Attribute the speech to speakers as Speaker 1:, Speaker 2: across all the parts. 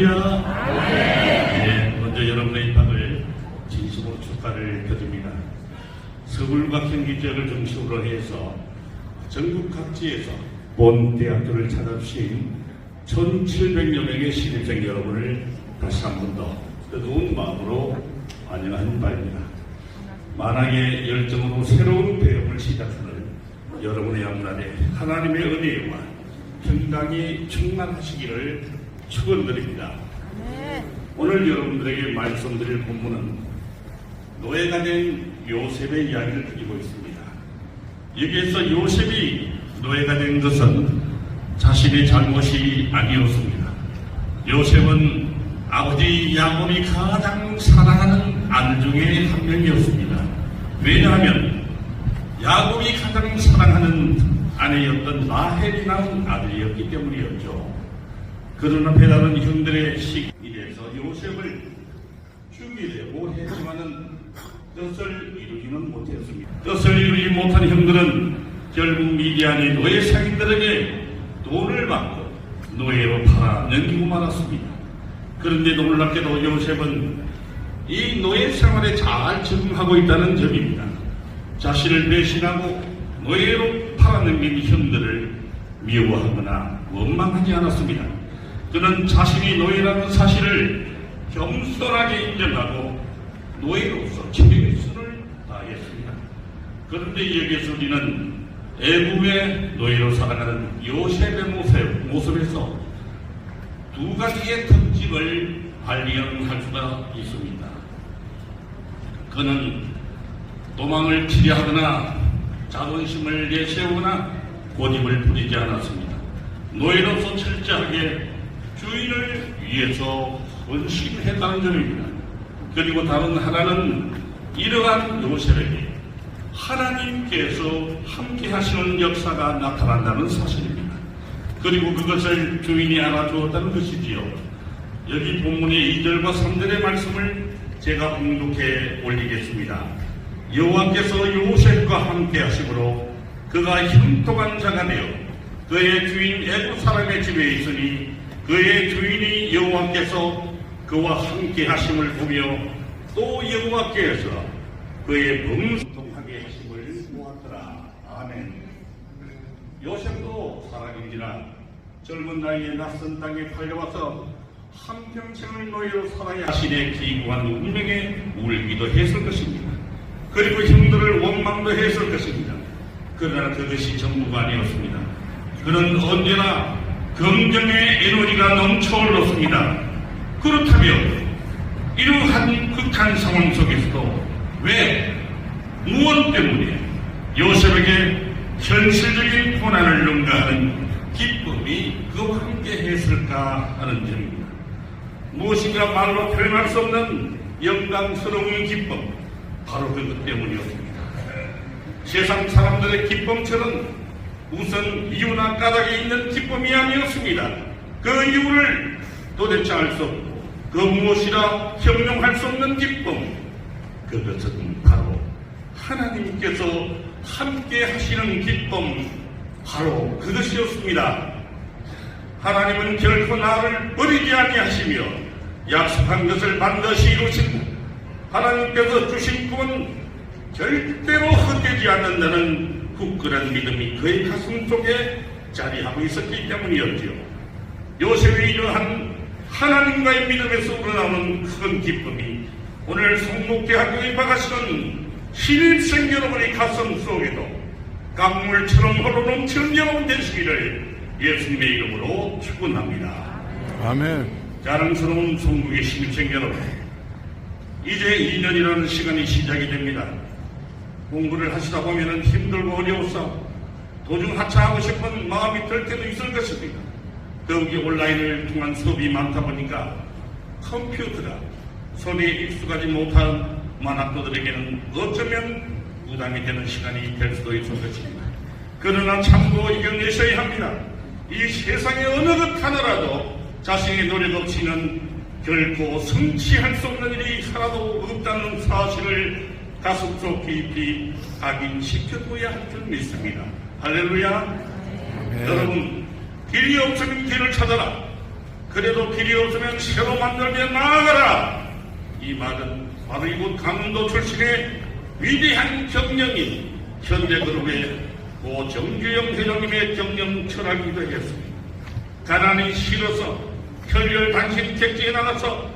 Speaker 1: 할렐루야. 네, 먼저 여러분의 입학을 진심으로 축하를 드립니다. 서울과 경기 지역을 중심으로 해서 전국 각지에서 본 대학교를 찾아주신 1,700여 명의 신입생 여러분을 다시 한 번 더 뜨거운 마음으로 환영하는 바입니다. 만왕의 열정으로 새로운 배움을 시작하는 여러분의 앞날에 하나님의 은혜와 평강이 충만하시기를 축원드립니다. 오늘 여러분들에게 말씀드릴 본문은 노예가 된 요셉의 이야기를 드리고 있습니다. 여기에서 요셉이 노예가 된 것은 자신의 잘못이 아니었습니다. 요셉은 아버지 야곱이 가장 사랑하는 아들 중에 한 명이었습니다. 왜냐하면 야곱이 가장 사랑하는 아내였던 라헬이 낳은 아들이었기 때문이었죠. 그러나 배다른 형들의 시기에서 요셉을 죽이려고 했지만은 뜻을 이루지는 못했습니다. 뜻을 이루지 못한 형들은 결국 미디안의 노예 상인들에게 돈을 받고 노예로 팔아 넘기고 말았습니다. 그런데도 놀랍게도 요셉은 이 노예 생활에 잘 적응하고 있다는 점입니다. 자신을 배신하고 노예로 팔아넘긴 형들을 미워하거나 원망하지 않았습니다. 그는 자신이 노예라는 사실을 겸손하게 인정하고 노예로서 최선을 다했습니다. 그런데 여기에서 우리는 애굽의 노예로 살아가는 요셉의 모습에서 두 가지의 특징을 발견할 수가 있습니다. 그는 도망을 치려하거나 자존심을 내세우거나 고집을 부리지 않았습니다. 노예로서 철저하게 주인을 위해서 헌신했다는 점입니다. 그리고 다른 하나는 이러한 요셉에게 하나님께서 함께 하시는 역사가 나타난다는 사실입니다. 그리고 그것을 주인이 알아주었다는 것이지요. 여기 본문의 2절과 3절의 말씀을 제가 봉독해 올리겠습니다. 여호와께서 요셉과 함께 하심으로 그가 형통한 자가 되어 그의 주인 애굽 사람의 집에 있으니 그의 주인이 여호와께서 그와 함께 하심을 보며 또 여호와께서 그의 범통하게 하심을 보았더라. 아멘. 요셉도 사람인지라 젊은 나이에 낯선 땅에 팔려와서 한평생을 노예로 살아야 자신의 기구한 운명에 울기도 했을 것입니다. 그리고 형들을 원망도 했을 것입니다. 그러나 그것이 전부가 아니었습니다. 그는 언제나 긍정의 에너지가 넘쳐 흘렀습니다. 그렇다면 이러한 극한 상황 속에서도 왜 무엇 때문에 요셉에게 현실적인 고난을 능가하는 기쁨이 그와 함께 했을까 하는 점입니다. 무엇인가 말로 표현할 수 없는 영광스러운 기쁨, 바로 그것 때문이었습니다. 세상 사람들의 기쁨처럼 우선 이유나 까닭이 있는 기쁨이 아니었습니다. 그 이유를 도대체 알 수 없고 그 무엇이라 형용할 수 없는 기쁨, 그것은 바로 하나님께서 함께 하시는 기쁨, 바로 그것이었습니다. 하나님은 결코 나를 버리지 아니하시며 약속한 것을 반드시 이루신다. 하나님께서 주신 꿈은 절대로 헛되지 않는다는 굳건한 믿음이 그의 가슴 속에 자리하고 있었기 때문이었지요. 요셉의 이러한 하나님과의 믿음에서 우러나오는 큰 기쁨이 오늘 성목대학교에 입학하시는 신입생 여러분의 가슴 속에도 강물처럼 흘러넘치는 여러분 되시기를 예수님의 이름으로 축원합니다.
Speaker 2: 아멘.
Speaker 1: 자랑스러운 성국의 신입생 여러분, 이제 2년이라는 시간이 시작이 됩니다. 공부를 하시다 보면 힘들고 어려워서 도중 하차하고 싶은 마음이 들 때도 있을 것입니다. 더욱이 온라인을 통한 수업이 많다 보니까 컴퓨터가 손에 익숙하지 못한 만학도들에게는 어쩌면 부담이 되는 시간이 될 수도 있을 것입니다. 그러나 참고 이겨내셔야 합니다. 이 세상의 어느 것 하나라도 자신의 노력 없이는 결코 성취할 수 없는 일이 하나도 없다는 사실을 가슴속 깊이 각인시켜둬야 할 줄 믿습니다. 할렐루야. 여러분, 길이 없으면 길을 찾아라. 그래도 길이 없으면 새로 만들며 나아가라. 이 말은 바로 이곳 강원도 출신의 위대한 경영인 현대그룹의 고 정규영 회장님의 경영 철학이기도 했습니다. 가난이 싫어서 혈혈단신 객지에 나가서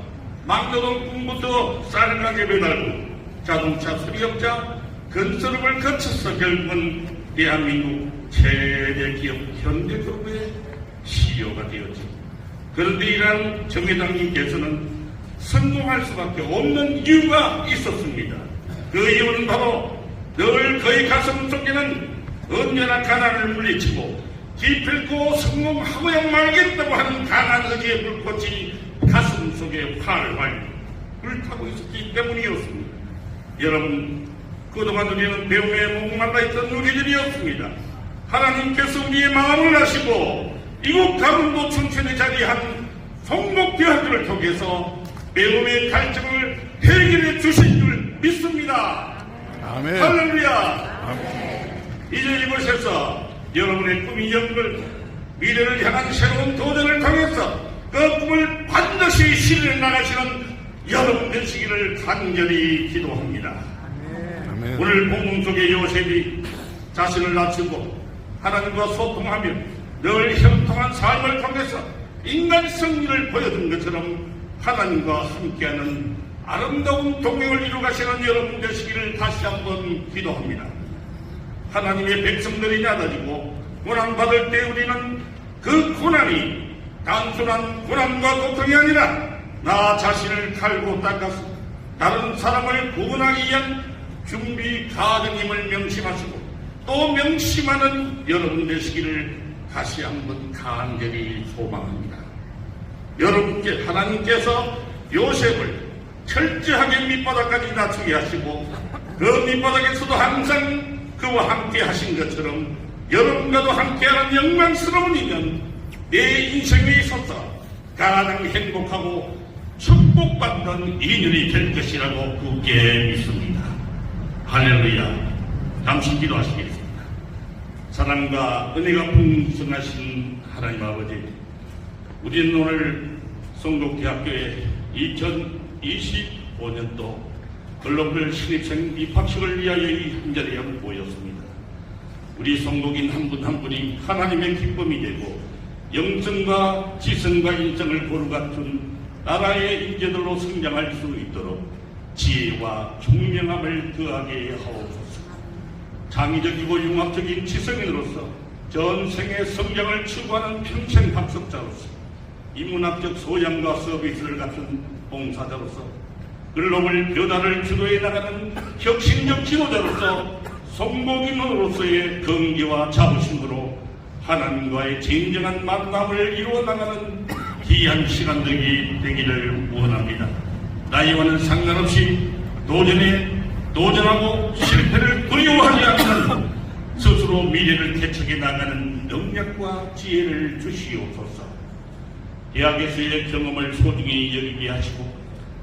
Speaker 1: 막노동 꿈부터 쌀가게 배달고 자동차 수리업자 건설업을 거쳐서 결국은 대한민국 최대 기업 현대그룹의 CEO가 되었죠. 그런데 이러한 정회장님께서는 성공할 수밖에 없는 이유가 있었습니다. 그 이유는 바로 늘 그의 가슴 속에는 언제나 가난을 물리치고 기필코 성공하고야 말겠다고 하는 강한 의지의 불꽃이 가슴 속에 활활 불타고 있었기 때문이었습니다. 여러분, 그동안 우리는 배움에 목말라 있던 우리들이었습니다. 하나님께서 우리의 마음을 아시고 이곳 강원도 춘천에 자리한 성목대학교를 통해서 배움의 갈증을 해결해 주신 줄 믿습니다.
Speaker 2: 아멘.
Speaker 1: 할렐루야.
Speaker 2: 아멘.
Speaker 1: 이제 이곳에서 여러분의 꿈이 연글 미래를 향한 새로운 도전을 통해서 그 꿈을 반드시 실현해 나가시는 여러분 되시기를 간절히 기도합니다.
Speaker 2: 아멘.
Speaker 1: 오늘 본문 속의 요셉이 자신을 낮추고 하나님과 소통하며 늘 형통한 삶을 통해서 인간 승리를 보여준 것처럼 하나님과 함께하는 아름다운 동행을 이루가시는 여러분 되시기를 다시 한번 기도합니다. 하나님의 백성들이 낮아지고 고난받을 때 우리는 그 고난이 단순한 고난과 고통이 아니라 나 자신을 갈고 닦아서 다른 사람을 구원하기 위한 준비 과정임을 명심하시고 또 명심하는 여러분 되시기를 다시 한번 간절히 소망합니다. 여러분께 하나님께서 요셉을 철저하게 밑바닥까지 낮추게 하시고 그 밑바닥에서도 항상 그와 함께 하신 것처럼 여러분과도 함께하는 영광스러운 인연 내 인생에 있어서 가장 행복하고 축복받는 인연이 될 것이라고 굳게 믿습니다. 할렐루야. 잠시 기도하시겠습니다. 사랑과 은혜가 풍성하신 하나님 아버지, 우리는 오늘 성북대학교의 2025년도 글로벌 신입생 입학식을 위하여 이 한자리에 모였습니다. 우리 성북인 한 분 한 분이 하나님의 기쁨이 되고 영성과 지성과 인성을 고루 갖춘 나라의 인재들로 성장할 수 있도록 지혜와 총명함을 더하게 하옵소서. 창의적이고 융합적인 지성인으로서 전생의 성장을 추구하는 평생 학습자로서 인문학적 소양과 서비스를 갖춘 봉사자로서 글로벌 변화를 주도해 나가는 혁신적 지도자로서 성공인으로서의 긍지와 자부심으로 하나님과의 진정한 만남을 이루어 나가는 귀한 시간들이 되기를 원합니다. 나이와는 상관없이 도전하고 실패를 두려워하지 않는 스스로 미래를 개척해 나가는 능력과 지혜를 주시옵소서. 대학에서의 경험을 소중히 여기게 하시고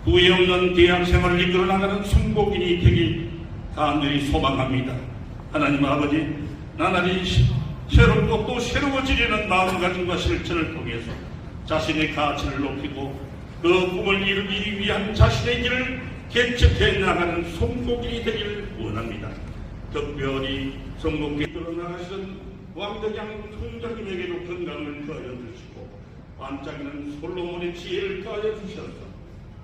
Speaker 1: 후회 없는 대학 생활을 이끌어 나가는 성공인이 되길 간절히 소망합니다. 하나님 아버지, 나날이 새롭고 또 새로워지려는 마음가짐과 실천을 통해서 자신의 가치를 높이고 그 꿈을 이루기 위한 자신의 길을 개척해 나가는 성공인이 되길 원합니다. 특별히 성공에 끌어나가시는 왕덕양 총장님에게도 건강을 더하여 주시고 반짝이는 솔로몬의 지혜를 더하여 주셔서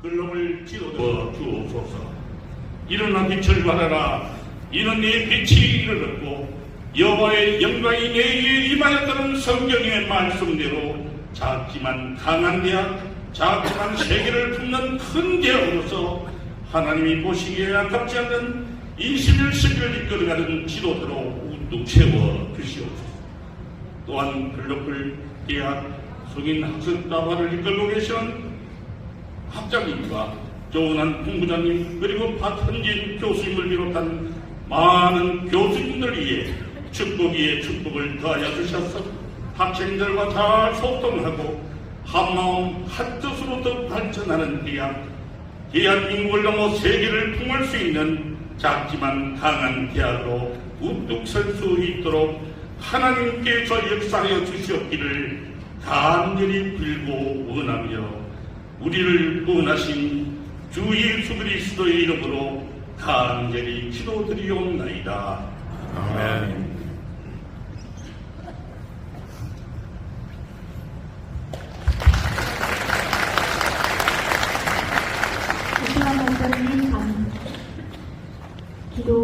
Speaker 1: 글로벌 지도자 주옵소서. 일어나 빛을 발하라. 이는 네 빛이 이르렀고 여호와의 영광이 내 위에 임하였다는 성경의 말씀대로 작지만 강한 대학, 작지만 세계를 품는 큰 대학으로서 하나님이 보시기에 아깝지 않는 21세기를 이끌어가는 지도자로 우뚝 세워 주시옵소서. 또한 글로벌 대학 성인 학습 다화를 이끌고 계시는 학장님과 조은한 본부장님 그리고 박현진 교수님을 비롯한 많은 교수님들 위해 축복 위에 축복을 더하여 주셔서 학생들과 잘 소통하고 한마음 한뜻으로 더 발전하는 대한민국을 넘어 세계를 품을 수 있는 작지만 강한 대학으로 우뚝 설 수 있도록 하나님께서 역사하여 주시옵기를 간절히 빌고 원하며 우리를 구원하신 주 예수 그리스도의 이름으로 간절히 기도드리옵나이다.
Speaker 2: 아멘.